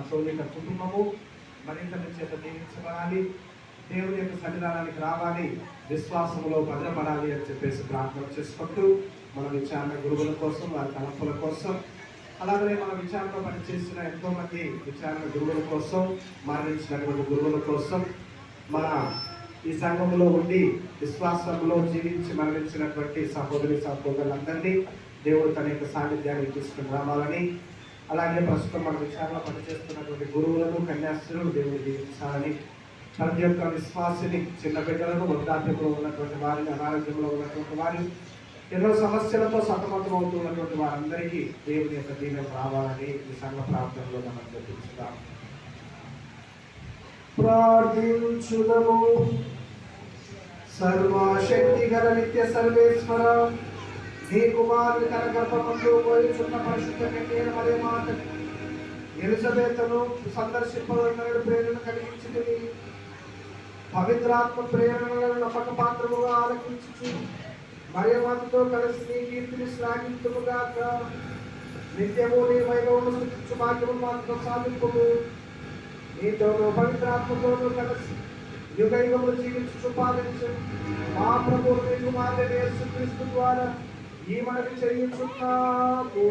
కథోలిక కుటుంబము మరింత చేత దీవించబడాలి, దేవుని యొక్క సన్నిధానానికి రావాలి, విశ్వాసంలో భద్రపడాలి అని చెప్పేసి ప్రార్థన చేసుకుంటూ మన విచారణ గురువుల కోసం, వారి తలంపుల కోసం, అలాగే మన విచారణలో పనిచేసిన ఎంతో మంది విచారణ గురువుల కోసం, మరణించినటువంటి గురువుల కోసం, మన ఈ సంఘంలో ఉండి విశ్వాసంలో జీవించి మరణించినటువంటి సహోదరులందరినీ దేవుడు తన యొక్క సాన్నిధ్యాన్ని తీసుకుని రావాలని, అలాగే ప్రస్తుతం మన విచారణలో పనిచేస్తున్నటువంటి గురువులను, కన్యాస్త్రులను దేవుడు దీవించాలని, ప్రతి ఒక్క విశ్వాసిని, చిన్న బిడ్డలను, వృద్ధాప్యంలో ఉన్నటువంటి వారిని, అనారోగ్యంలో ఉన్నటువంటి వారిని, ఎన్నో సమస్యలతో సతమతం అవుతున్నటువంటి వారందరికీ దేవుని యొక్క దీవెన రావాలని ఈ సంఘ ప్రార్థనలో మనం జపించుదాం. ప్రార్థించుదము. సర్వశక్తి గల నిత్య సర్వేశ్వర, నీ కుమారుని తన గర్భమందు పోయిచున్న పరిశుద్ధ కన్యైన మరియమాత ఎలిజబెతును సందర్శింపవలనని ప్రేరణ కలిగించింది. పవిత్రాత్మ ప్రేరణలను నమ్మక పాత్రముగా ఆలకించుచు మరియమాతతో కలిసి నీ కీర్తిని శ్లాఘించుగాక. నిత్యము నీ వైభవము స్తుతించు భాగ్యము మాకు ప్రసాదింపుము. నీతోనూ పవిత్రాత్మతోనూ కలిసి యుగయుగములు జీవించు పాలించు మా ప్రభు నీ కుమారుడైన యేసుక్రీస్తు ద్వారా ఈ మనవి చేయుచున్నాము.